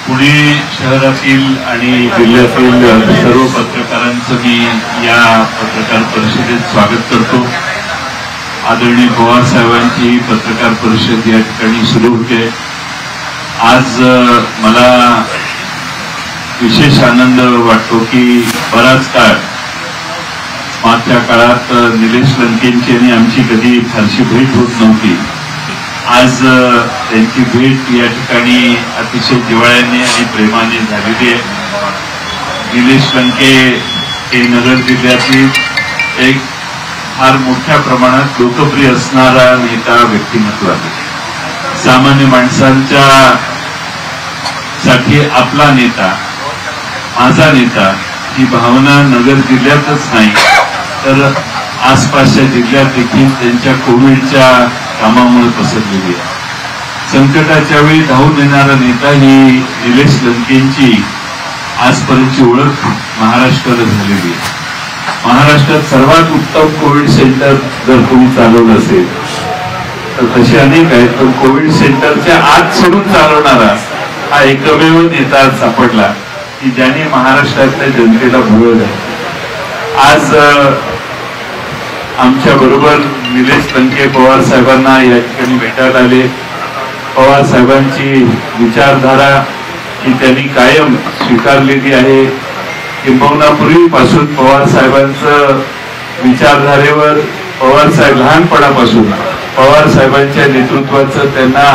पुणे शहरातील आणि जिल्ह्यातील सर्व पत्रकारांचं मी या पत्रकार परिषदेत स्वागत करतो। आदरणीय पवार साहेबांची पत्रकार परिषद या ठिकाणी सुरू होते। आज मला विशेष आनंद वाटतो की बराच काळ मागच्या काळात निलेश लंकेंची आणि आमची कधी फारशी भेट होत नव्हती। आज त्यांची भेट या ठिकाणी अतिशय जिव्हाळ्याने आणि प्रेमाने झालेली आहे। निलेश लंके हे नगर जिल्ह्यातील एक फार मोठ्या प्रमाणात लोकप्रिय असणारा नेता व्यक्तिमत्व आहे। सामान्य माणसांच्या साठी आपला नेता, माझा नेता ही भावना नगर जिल्ह्यातच नाही तर आसपासच्या जिल्ह्यात देखील त्यांच्या कोविडच्या कामामुळे पसरलेली आहे। संकटाच्या वेळी धावून येणारा नेता ही निलेश लंकेंची आजपर्यंतची ओळख महाराष्ट्राला झालेली आहे। महाराष्ट्रात सर्वात उत्तम कोविड सेंटर जर कोणी चालवलं असेल तर तसे अनेक आहेत, पण कोविड सेंटरच्या आत सोडून चालवणारा हा एकमेव नेता सापडला की ज्याने महाराष्ट्रातल्या जनतेला भुलवलं। आज आमच्या बरोबर निलेश लंके पवार साहेबांना या ठिकाणी भेटायला आले। पवार साहेबांची विचारधारा ही त्यांनी कायम स्वीकारलेली आहे। किंबहुना पूर्वीपासून पवार साहेबांचं विचारधारेवर पवार साहेब लहानपणापासून पवार साहेबांच्या नेतृत्वाचं त्यांना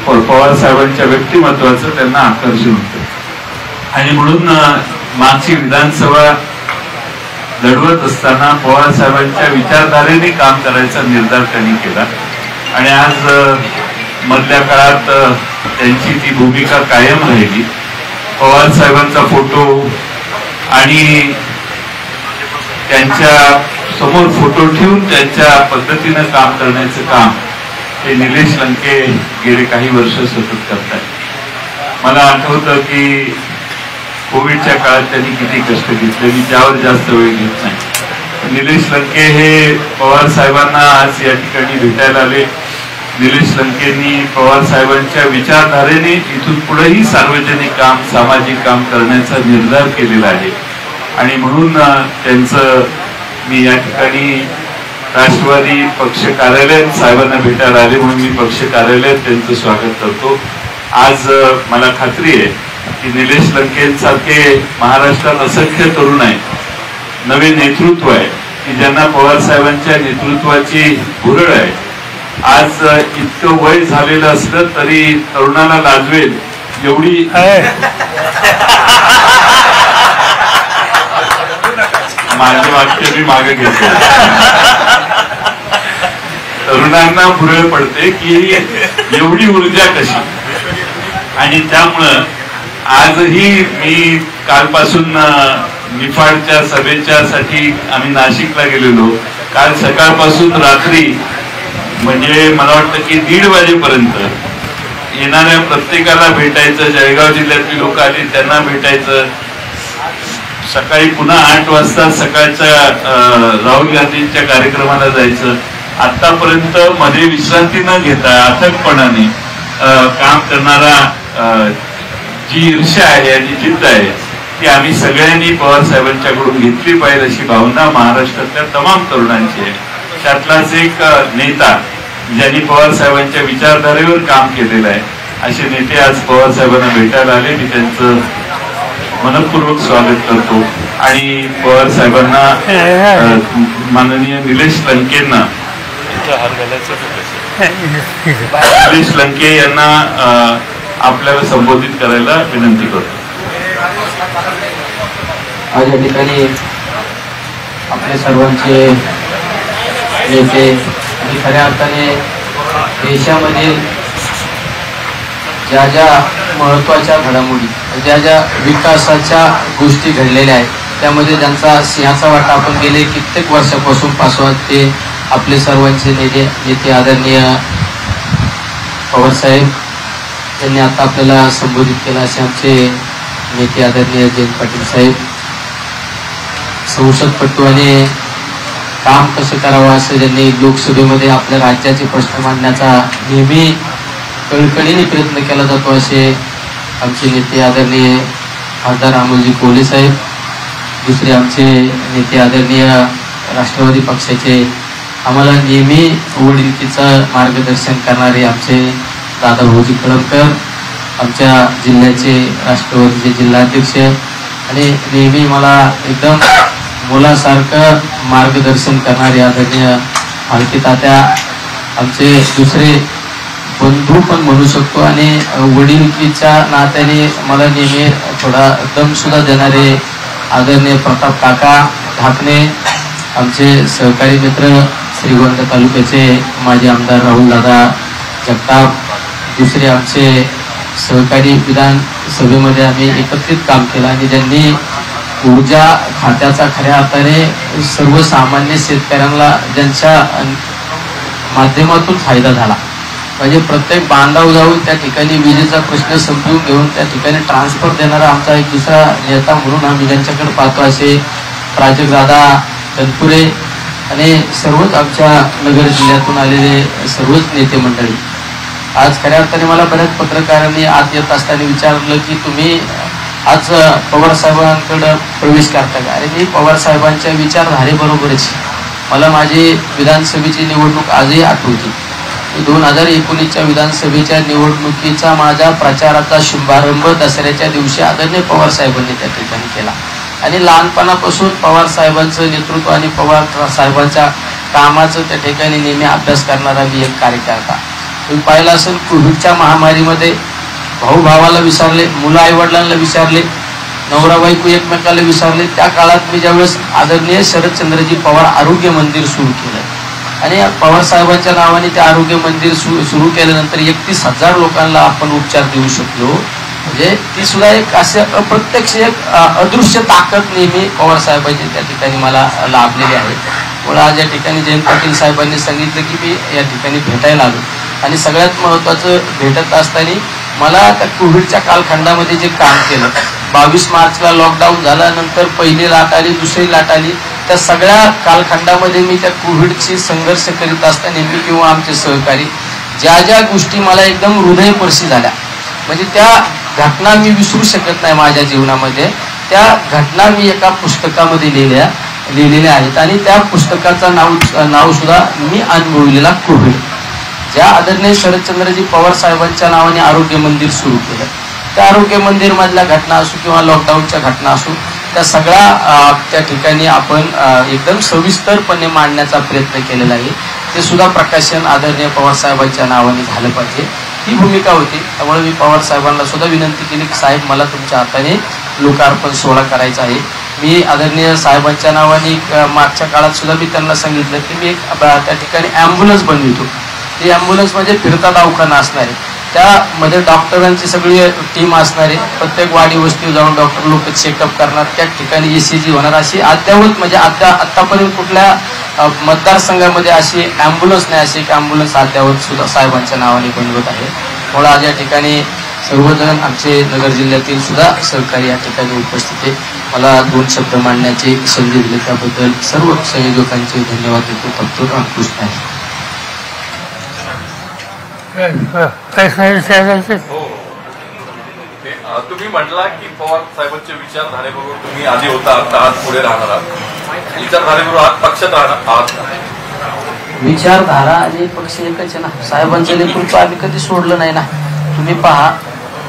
पवार साहेबांच्या व्यक्तिमत्वाचं त्यांना आकर्षण होतं आणि म्हणून मागची विधानसभा लढवत असताना पवार साहेबांच्या विचारधारेने काम करायचा निर्धार त्यांनी केला आणि आज मधल्या काळात त्यांची ती भूमिका कायम राहिली। पवार साहेबांचा फोटो आणि त्यांच्या समोर फोटो ठेवून त्यांच्या पद्धतीनं काम करण्याचं काम हे निलेश लंके गेले काही वर्ष सतत करतात। मला आठवतं की कोविडच्या काळात त्यांनी किती कष्ट घेतले, मी त्यावर जास्त वेळ घेत नाही। निलेश लंके हे पवार साहेबांना आज या ठिकाणी भेटायला आले। निलेश लंकेंनी पवार साहेबांच्या विचारधारेने इथून पुढेही सार्वजनिक काम, सामाजिक काम करण्याचा निर्धार केलेला आहे आणि म्हणून त्यांचं मी या ठिकाणी राष्ट्रवादी पक्ष कार्यालयात साहेबांना भेटायला आले म्हणून मी पक्ष कार्यालयात त्यांचं स्वागत करतो। आज मला खात्री आहे की निलेश लंकेंसारखे महाराष्ट्रात असंख्य तरुण आहेत, नवे नेतृत्व आहे की ज्यांना पवार साहेबांच्या नेतृत्वाची भुरळ आहे। आज इतकं वय झालेलं असलं तरी तरुणाला लाजवेल एवढी माझे वाक्य मी मागे घेतो। तरुणांना भुरळ पडते की एवढी ऊर्जा कशी, आणि त्यामुळं आजही मी कालपासून निफाडच्या सभेच्या साठी आम्ही नाशिकला गेलेलो। काल सकाळपासून रात्री म्हणजे मला वाटतं की 1:30 वाजेपर्यंत येणाऱ्या प्रत्येकाला भेटायचं, जळगाव जिल्ह्यातली लोक आली त्यांना भेटायचं, सकाळी पुन्हा 8 वाजता सकाळच्या राहुल गांधींच्या कार्यक्रमाला जायचं। आतापर्यंत मध्ये विश्रांती न घेता अथकपणाने काम करणारा जी ईर्ष्या आहे आणि जिद्द आहे ती आम्ही सगळ्यांनी पवार साहेबांच्याकडून घेतली पाहिजे अशी भावना महाराष्ट्रातल्या तमाम तरुणांची आहे। त्यातलाच एक नेता ज्यांनी पवार साहेबांच्या विचारधारेवर काम केलेलं आहे असे नेते आज पवार साहेबांना भेटायला आले। मी त्यांचं मनपूर्वक स्वागत करतो आणि पवार साहेबांना माननीय निलेश लंकेंना निलेश लंके यांना आपल्याला संबोधित करायला विनंती करतो। आज या ठिकाणी आपले सर्वांचे नेते आणि खऱ्या अर्थाने देशामधील ज्या ज्या महत्त्वाच्या घडामोडी, ज्या ज्या विकासाच्या गोष्टी घडलेल्या आहेत त्यामध्ये ज्यांचा सिंहाचा वाटा आपण गेले कित्येक वर्षापासून ते आपले सर्वांचे नेते आदरणीय पवारसाहेब यांनी आता आपल्याला संबोधित केलं असे आमचे नेते आदरणीय जयंत पाटील साहेब। संसदपटूने काम कसं करावं असं ज्यांनी लोकसभेमध्ये आपल्या राज्याचे प्रश्न मांडण्याचा नेहमी कळकळीने प्रयत्न केला जातो असे आमचे नेते आदरणीय खासदार अमोलजी कोल्हे साहेब, दुसरे आमचे नेते आदरणीय राष्ट्रवादी पक्षाचे आम्हाला नेहमी वडिलकीचं मार्गदर्शन करणारे आमचे दादा भाऊजी कळमकर, आमच्या जिल्ह्याचे राष्ट्रवादीचे जिल्हाध्यक्ष आणि नेहमी मला एकदम मुलासारखं मार्गदर्शन करणारे आदरणीय मालकी तात्या, आमचे दुसरे बंधू पण म्हणू शकतो आणि वडिलकीच्या नात्याने मला नेहमी थोडा दम सुद्धा देणारे आदरणीय प्रताप काका ढाकणे, आमचे सहकारी मित्र श्रीगोंदा तालुक्याचे माजी आमदार राहुल दादा जगताप, दुसरे आमचे सहकारी विधानसभेमध्ये आम्ही एकत्रित काम केलं आणि ज्यांनी ऊर्जा खात्याचा खऱ्या अर्थाने सर्वसामान्य शेतकऱ्यांना ज्यांच्या माध्यमातून फायदा झाला, म्हणजे प्रत्येक बांधाव जाऊन त्या ठिकाणी विजेचा प्रश्न समजून घेऊन त्या ठिकाणी ट्रान्सफर देणारा आमचा एक दुसरा नेता म्हणून आम्ही ज्यांच्याकडे पाहतो असे प्राजक्तदादा तनपुरे आणि सर्वच आमच्या नगर जिल्ह्यातून आलेले सर्वच नेते मंडळी. आज खऱ्या अर्थाने मला बऱ्याच पत्रकारांनी आत येत असताना विचारलं की तुम्ही आज पवार साहेबांकडे प्रवेश करता का? अरे मी पवार साहेबांच्या विचारधारेबरोबरच मला माझी विधानसभेची निवडणूक आजही आठवते. 2019च्या विधानसभेच्या निवडणुकीचा माझ्या प्रचाराचा शुभारंभ दसऱ्याच्या दिवशी आदरणीय पवार साहेबांनी त्या ठिकाणी केला आणि लहानपणापासून पवार साहेबांचं नेतृत्व आणि पवार साहेबांच्या कामाचं त्या ठिकाणी नेहमी अभ्यास करणारा मी एक कार्यकर्ता. तुम्ही पाहिलं असेल कोविडच्या महामारीमध्ये भाऊ भावाला विसरले, मुलं आईवडिलांना विसरले, नवरा बायको एकमेकाला विसरले. त्या काळात मी ज्यावेळेस आदरणीय शरदचंद्रजी पवार आरोग्य मंदिर सुरू केलं आणि पवार साहेबांच्या नावाने ते आरोग्य मंदिर सुरू केल्यानंतर 31,000 लोकांना आपण उपचार देऊ शकलो. म्हणजे ती सुद्धा एक असं अप्रत्यक्ष एक अदृश्य ताकद नेहमी पवार साहेबांची त्या ठिकाणी मला लाभलेली आहे. मला आज या ठिकाणी जयंत पाटील साहेबांनी सांगितलं की मी या ठिकाणी भेटायला आलो आणि सगळ्यात महत्त्वाचं भेटत असताना मला त्या कोविडच्या कालखंडामध्ये जे काम केलं, 22 मार्चला लॉकडाऊन झाल्यानंतर पहिली लाट आली, दुसरी लाट आली, त्या सगळ्या कालखंडामध्ये मी त्या कोविडची संघर्ष करीत असताना मी किंवा आमचे सहकारी ज्या ज्या गोष्टी मला एकदम हृदयस्पर्शी झाल्या, म्हणजे त्या घटना मी विसरू शकत नाही माझ्या जीवनामध्ये. त्या घटना मी एका पुस्तकामध्ये लिहिलेल्या आहेत आणि त्या पुस्तकाचं नाव सुद्धा मी अनुभवलेला कोविड. ज्या आदरणीय शरदचंद्रजी पवार साहेबांच्या नावाने आरोग्य मंदिर सुरू केलं, त्या आरोग्य मंदिर मधल्या घटना असो किंवा लॉकडाऊनच्या घटना असो, त्या सगळ्या त्या ठिकाणी आपण एकदम सविस्तरपणे मांडण्याचा प्रयत्न केलेला आहे. ते सुद्धा प्रकाशन आदरणीय पवार साहेबांच्या नावाने झालं पाहिजे, ही भूमिका होती. त्यामुळे मी पवार साहेबांना सुद्धा विनंती केली की साहेब मला तुमच्या हाताने लोकार्पण सोहळा करायचा आहे. मी आदरणीय साहेबांच्या नावाने मागच्या काळात सुद्धा मी त्यांना सांगितलं की मी एक त्या ठिकाणी ॲम्ब्युलन्स बनवितो. ती ॲम्ब्युलन्स म्हणजे फिरता दवाखाना असणार आहे, त्यामध्ये डॉक्टरांची सगळी टीम असणार आहे. प्रत्येक वाडी वस्ती जाऊन डॉक्टर लोक चेकअप करणार, त्या ठिकाणी ECG होणार. अशी अद्यावत म्हणजे आतापर्यंत कुठल्या मतदारसंघामध्ये अशी ॲम्ब्युलन्स नाही, अशी एक ॲम्ब्युलन्स अद्यावत सुद्धा साहेबांच्या नावाने बनवत आहे. म्हणून आज या ठिकाणी सर्वजण आमचे नगर जिल्ह्यातील सुद्धा सहकारी या ठिकाणी उपस्थित आहे. मला 2 शब्द मांडण्याची संधी दिली त्याबद्दल सर्व संयोजकांचे धन्यवाद देतो. फक्त अंकुश आहे. तुम्ही म्हटला की पवार साहेबांच्या विचारधारेबरोबर तुम्ही आधी होता, आता आज पुढे राहणार आहात. विचारधारेबरोबर आज पक्षात आहात. विचारधारा आणि पक्ष एकच आहे ना. साहेबांचं नेतृत्व आम्ही कधी सोडलं नाही ना. तुम्ही पहा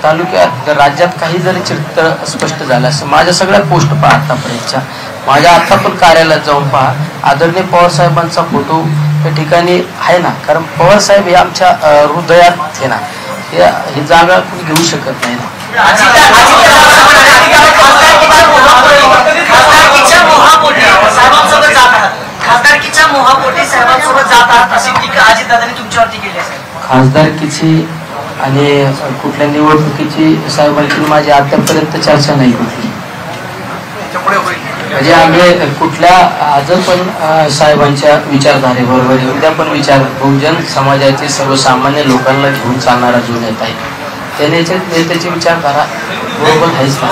तालुक्यात राज्यात काही जरी चित्र स्पष्ट झालं असं माझ्या सगळ्या पोस्ट पहा आतापर्यंतच्या, माझ्या आता पण कार्यालयात जाऊन पहा, आदरणीय पवार साहेबांचा फोटो त्या ठिकाणी आहे ना. कारण पवार साहेब हे आमच्या हृदयात आहे ना, ही जागा कोणी घेऊ शकत नाही ना. खासदारकीची आणि कुठल्या निवडणुकीची साहेबांची माझी आतापर्यंत चर्चा नाही कुठली. म्हणजे आम्ही कुठल्या आज पण साहेबांच्या विचारधारेबरोबर उद्या पण विचार बहुजन समाजाचे सर्वसामान्य लोकांना घेऊन चालणारा जो नेता आहे त्या नेत्याची विचारधारा बरोबर आहेच ना.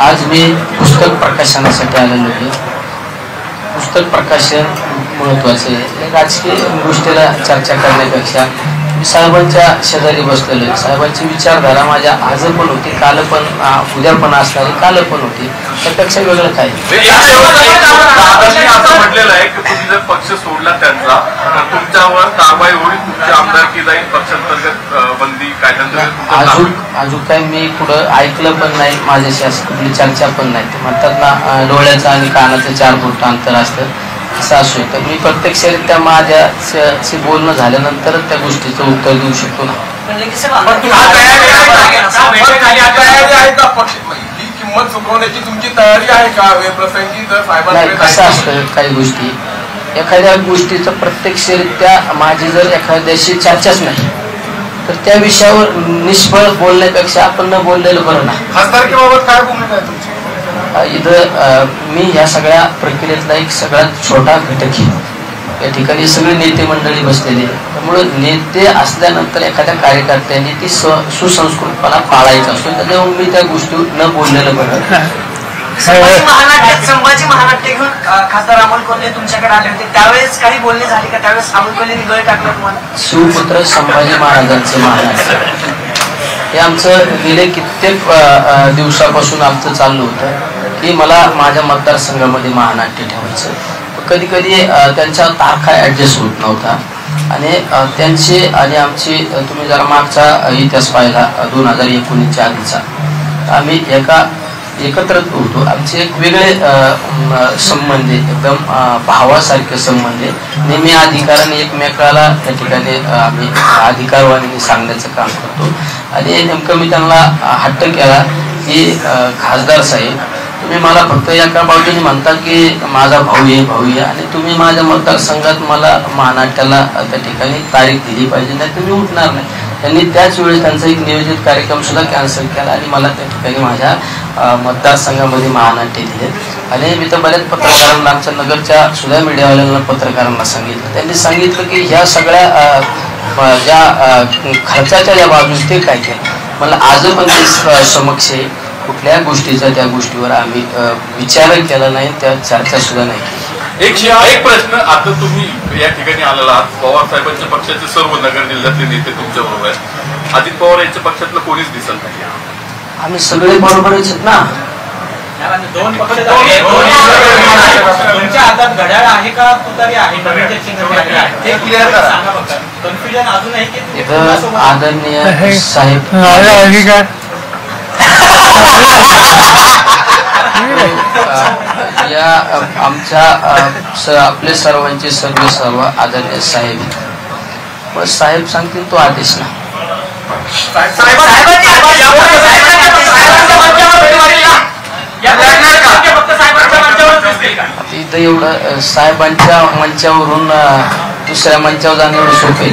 आज मी पुस्तक प्रकाशनासाठी आलेलो आहे. पुस्तक प्रकाशन महत्त्वाचे आहे. राजकीय गोष्टीला चर्चा करण्यापेक्षा मी साहेबांच्या शेजारी बसलेलो आहे. साहेबांची विचारधारा माझ्या आज पण होती, काल पण, उद्या पण असणारी, काल पण होती. त्यापेक्षा वेगळं काय असं म्हटलेलं आहे की तुम्ही जर पक्ष सोडला त्यांचा तर तुमच्यावर कारवाई होईल, तुमची आमदारकी जाईल, पक्षांतर्गत बंदी कायद्यांतर्गत. अजून काय मी पुढं ऐकलं पण नाही, माझ्याशी असं कुठली चर्चा पण नाही. ते म्हणतात ना, डोळ्याचं आणि कानाचं 4 फूट अंतर असतं, असं असू. तर मी प्रत्यक्षरित्या माझ्याशी बोलणं झाल्यानंतरच त्या गोष्टीचं उत्तर देऊ शकतो ना. किंमत चुकवण्याची तुमची तयारी आहे का प्रसंगी? नाही, कसं असतं, काही गोष्टी एखाद्या गोष्टीचं प्रत्यक्षरित्या माझी जर एखाद्याशी चर्चाच नाही तर त्या विषयावर निष्फळ बोलण्यापेक्षा आपण न बोललेलं बरं ना. खासदारकीबाबत काय भूमिका आहे तुमची? इथं मी या सगळ्या प्रक्रियेतला एक सगळ्यात छोटा घटक आहे. या ठिकाणी सगळे नेते मंडळी बसलेले आहे. त्यामुळे नेते असल्यानंतर एखाद्या कार्यकर्त्यांनी ती सुसंस्कृतपणा पाळायचा असतो. त्याच्यामुळे मी त्या गोष्टी न बोललेलं बरं. संभाजी महानाट्य घेऊन खासदार अमोल कोल्हे तुमच्याकडे आले होते, त्यावेळेस काही बोलणे झाले का? त्यावेळेस अमोल कोल्हेंनी गळ टाकलं तुम्हाला? शिवपुत्र संभाजी महाराजांचं महानाट्य हे आमचं गेले कित्येक दिवसापासून आमचं चाललं होतं की मला माझ्या मतदारसंघामध्ये महानाट्य ठेवायचं. कधी कधी त्यांच्या तारखा ॲडजस्ट होत नव्हता आणि त्यांची आणि आमची, तुम्ही जरा मागचा इतिहास पाहिला 2019च्या आधीचा, आम्ही एकत्र होतो. आमचे एक वेगळे संबंध, एकदम भावासारखे संबंध, नेहमी अधिकाराने एकमेकाला त्या ठिकाणी आम्ही अधिकारवाणीने सांगण्याचं काम करतो. आणि नेमकं मी त्यांना हट्ट केला की खासदार साहेब, तुम्ही मला फक्त एका बाजूने म्हणता की माझा भाऊ आहे आणि तुम्ही माझ्या मतदारसंघात मला महानाट्याला त्या ठिकाणी तारीख दिली पाहिजे, नाही तुम्ही उठणार नाही. त्यांनी त्याच वेळेस त्यांचा एक नियोजित कार्यक्रम सुद्धा कॅन्सल केला आणि मला त्या ठिकाणी माझ्या मतदारसंघामध्ये महानाट्य दिले. आणि मी तर बऱ्याच पत्रकारांना, आमच्या नगरच्या सुद्धा मीडियावाल्यांना, पत्रकारांना सांगितलं. त्यांनी सांगितलं की ह्या सगळ्या ज्या खर्चाच्या ज्या बाजूस ते काय केलं. मला आज पण ते समक्ष आहे. कुठल्या गोष्टीचा त्या गोष्टीवर आम्ही विचार केला नाही, त्या चर्चा सुद्धा नाही केली. एक प्रश्न, आता तुम्ही या ठिकाणी आलेला आहात, पवार साहेबांच्या पक्षाचे सर्व नगर जिल्ह्यातले नेते तुमच्या बरोबर आहेत. अजित पवार यांच्या पक्षातलं कोणीच दिसत नाही. आम्ही सगळे बरोबरच आहेत ना. तुमच्या हातात घड्याळ आहे का तुतारी आहे? इथं आदरणीय साहेब या आमच्या आपले सर्वांचे सर्व आदरणीय साहेब, पण साहेब सांगतील तो आदेश ना. इथं एवढं साहेबांच्या मंचावरून दुसऱ्या मंचावर जाणं एवढं सोपं आहे.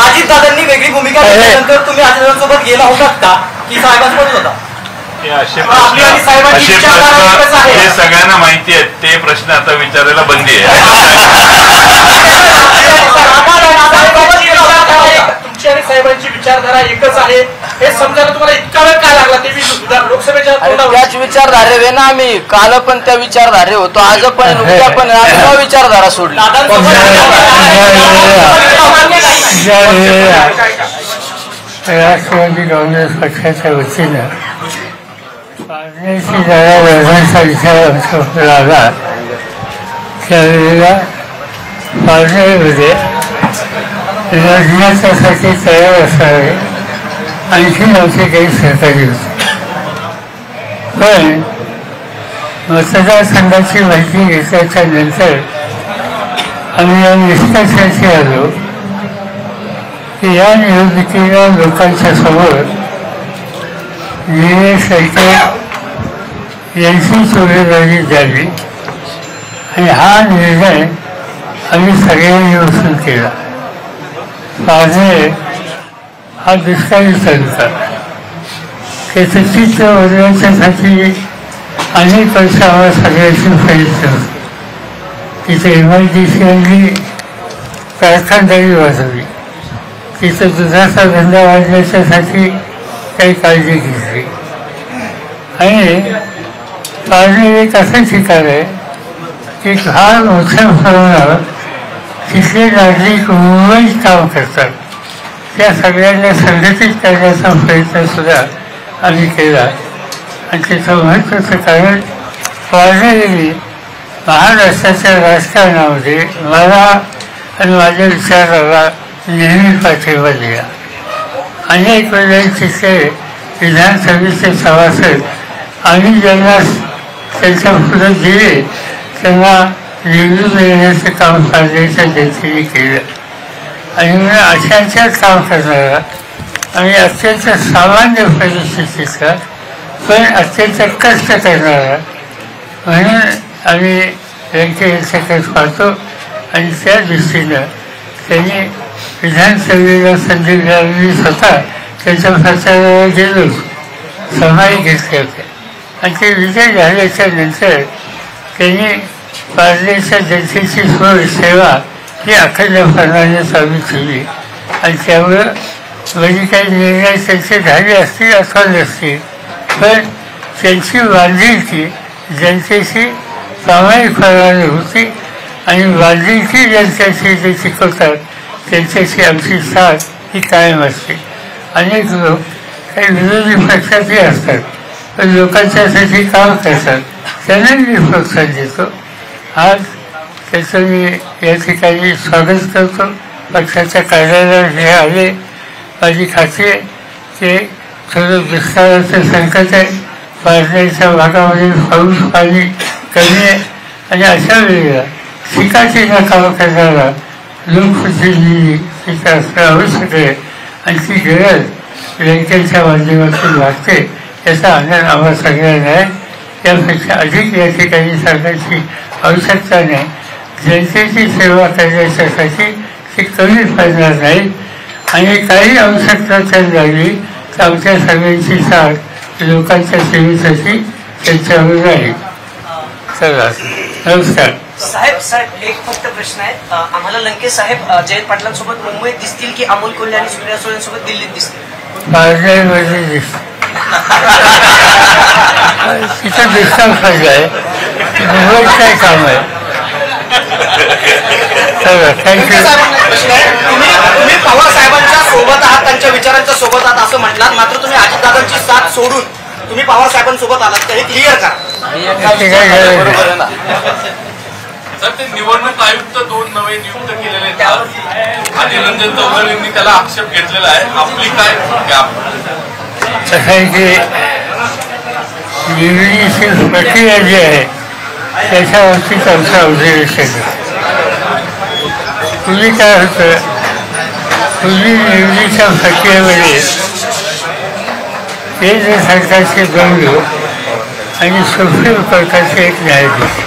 अजित दादांनी वेगळी भूमिका घेतल्यानंतर तुम्ही अजितदादांसोबत गेला होतात का की साहेबांसोबत होता? हे सगळ्यांना माहिती आहे. ते प्रश्न आता विचारायला बंदी आहे. तुमची आणि साहेबांची विचारधारा एकच आहे हे समजायला तुम्हाला इतका वेळ काय लागला? ते लोकसभेच्या त्याच विचारधारे ना आम्ही काल पण त्या विचारधारे होतो, आज पण उद्या पण विचारधारा सोडली. राष्ट्रवादी काँग्रेस पक्षाच्या वतीनं पाण्याची जरा व्यवहाराचा विचार लागला त्यावेळेला पाण्यामध्ये लढण्यासाठी तयार असावे आणखी आमचे काही सहकारी होते. पण मतदारसंघाची माहिती घेतल्याच्या नंतर आम्ही या निष्कर्षाशी आलो की या निवडणुकीला लोकांच्या समोर निलेश लंके यांचीच उमेदवारी द्यावी आणि हा निर्णय आम्ही सगळ्यांनी वसूल केला. पारनेर हा दुष्काळी तालुका, त्याचं चित्र बदलण्यासाठी अनेक वर्ष आम्हाला सगळ्याची प्रयत्न होते. तिथे MIDC यांनी कारखानदारी वाजवली, तिथं दुधाचा धंदा वाढण्याच्यासाठी काही काळजी घेतली. आणि पारनेर एक असं ठिकाण आहे की फार मोठ्या प्रमाणावर तिथले नागरिक मुंबईत काम करतात. त्या सगळ्यांना संघटित करण्याचा प्रयत्न सुद्धा आम्ही केला. आणि त्याचं महत्त्वाचं कारण पारनेरी महाराष्ट्राच्या राजकारणामध्ये मला आणि माझ्या विचाराला नेहमी पाठिंबा दिला. अनेक वेळेला तिथे विधानसभेचे सभासद आम्ही ज्यांना त्यांच्या पुढे दिले त्यांना निवडून येण्याचं काम पारनेरच्या जनतेने केलं. आणि म्हणून अशांच्याच काम करणारा आणि अत्यंत सामान्य परिस्थितीचा पण अत्यंत कष्ट करणारा म्हणून आम्ही व्यंकय्याकडे पाहतो. आणि त्या दृष्टीनं त्यांनी विधानसभेला संधी मिळालेली स्वतः त्याच्या प्रचाराला गेलो समाई घेतल्या होत्या. आणि ते विजय झाल्याच्या नंतर त्यांनी पारनेरच्या जनतेची सोय सेवा ही अखंडपणाने चालू ठेवली. आणि त्यामुळं म्हणजे काही निर्णय त्यांचे झाले असतील अथवा नसतील पण त्यांची बांधिलकी जनतेशी प्रामाणिकपणाने होती. आणि बांधिलकी जनतेशी जे शिकवतात त्यांच्याशी आमची साथ ही कायम असते. अनेक लोक काही विरोधी पक्षातही असतात पण लोकांच्यासाठी काम करतात त्यांना मी प्रोत्साहन देतो. आज त्याचं मी या ठिकाणी स्वागत करतो. पक्षाच्या कार्यालयात हे आले. माझी खात्री आहे की थोडं दुष्काळाचं संकट आहे. पारनेरच्या भागामध्ये पाऊस पाणी कमी आहे. आणि अशा वेळेला शिकाची काम करणारा लोकप्रतिनिधी तिथं असणं आवश्यक आहे. आणि ती गरज बँकेच्या माध्यमातून लागते याचा आनंद आम्हाला सगळ्यांना आहे. त्यापेक्षा अधिक या ठिकाणी सांगायची आवश्यकता नाही. जनतेची सेवा करण्यासाठी ती कमी पडणार नाही. आणि काही आवश्यकता तर लागली तर आमच्या सगळ्यांची साथ लोकांच्या सेवेसाठी त्यांच्यावर आहे. चला नमस्कार. साहेब एक फक्त प्रश्न आहे. आम्हाला लंके साहेब जयंत पाटलांसोबत मुंबईत दिसतील की अमोल कोल्हे आणि सुप्रिया सुळेंसोबत दिल्लीत दिसतील? पारनेरमध्ये दिसत तिथं दिसता पाहिजे आहे. मुंबईत काय काम आहे? चला थँक्यू. तुम्ही पवार साहेबांच्या सोबत आहात त्यांच्या विचारांच्या सोबत आहात असं म्हटलात मात्र तुम्ही अजितदादांची साथ सोडून तुम्ही पवार साहेबांसोबत आलात तर हे क्लिअर करा. सर ते निवडणूक आयुक्त 2 नवे नियुक्त केलेले आहेत. आणि रंजन चौधरींनी त्याला आक्षेप घेतलेला आहे. आपली काय कसं आहे की निवडीची प्रक्रिया जी आहे त्याच्यावरतीच आमचं ऑब्झर्वेशन आहे. पूर्वी काय होतं पूर्वी निवडीच्या प्रक्रियेमध्ये केंद्र सरकारचे 2 लोक आणि सुप्रीम कोर्टाचे 1 न्यायाधीश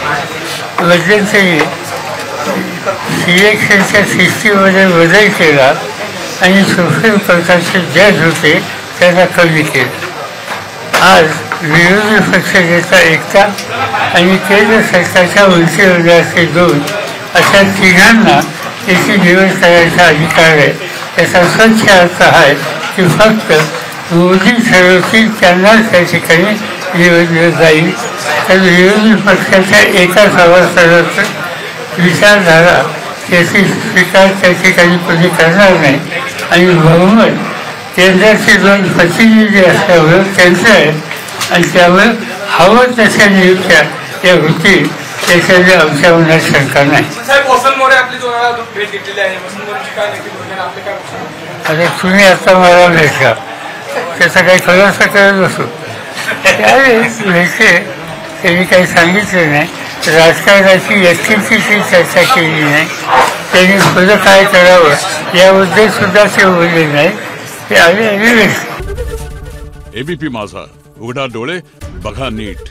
मध्यंतरी सिलेक्शनच्या सिस्टीममध्ये बदल केला आणि सुप्रीम कोर्टाचे जज होते त्यांना कमी केलं. आज विरोधी पक्षनेता एकता आणि केंद्र सरकारच्या मंत्रिमंडळाचे 2 अशा 3 याची निवड करायचा अधिकार आहे. त्याचा स्वच्छ अर्थ आहे की फक्त मोदी ठरवतील त्यांनाच त्या ठिकाणी निवडलं जाईल. तर विरोधी पक्षाच्या एका सभासदाचं विचारधारा त्याची स्वीकार त्या ठिकाणी कोणी करणार नाही. आणि बहुमत केंद्राचे 2 प्रतिनिधी असल्यामुळं त्यांचं आहे. आणि त्यामुळे हवं तशा नियुक्त्या त्या होतील त्याच्यामध्ये आमच्या मनात शंका नाही. आता तुम्ही आता मला भेटला त्याचा काही खुलासा करत असो त्यावेळेस भेटले त्यांनी काही सांगितलं नाही. राजकारणाची व्यक्तीची चर्चा केली नाही. त्यांनी पुढं काय करावं याबद्दल सुद्धा ते बोलले नाही. ते आले आणि भेटले. एबीपी माझा उघडा डोळे बघा नीट.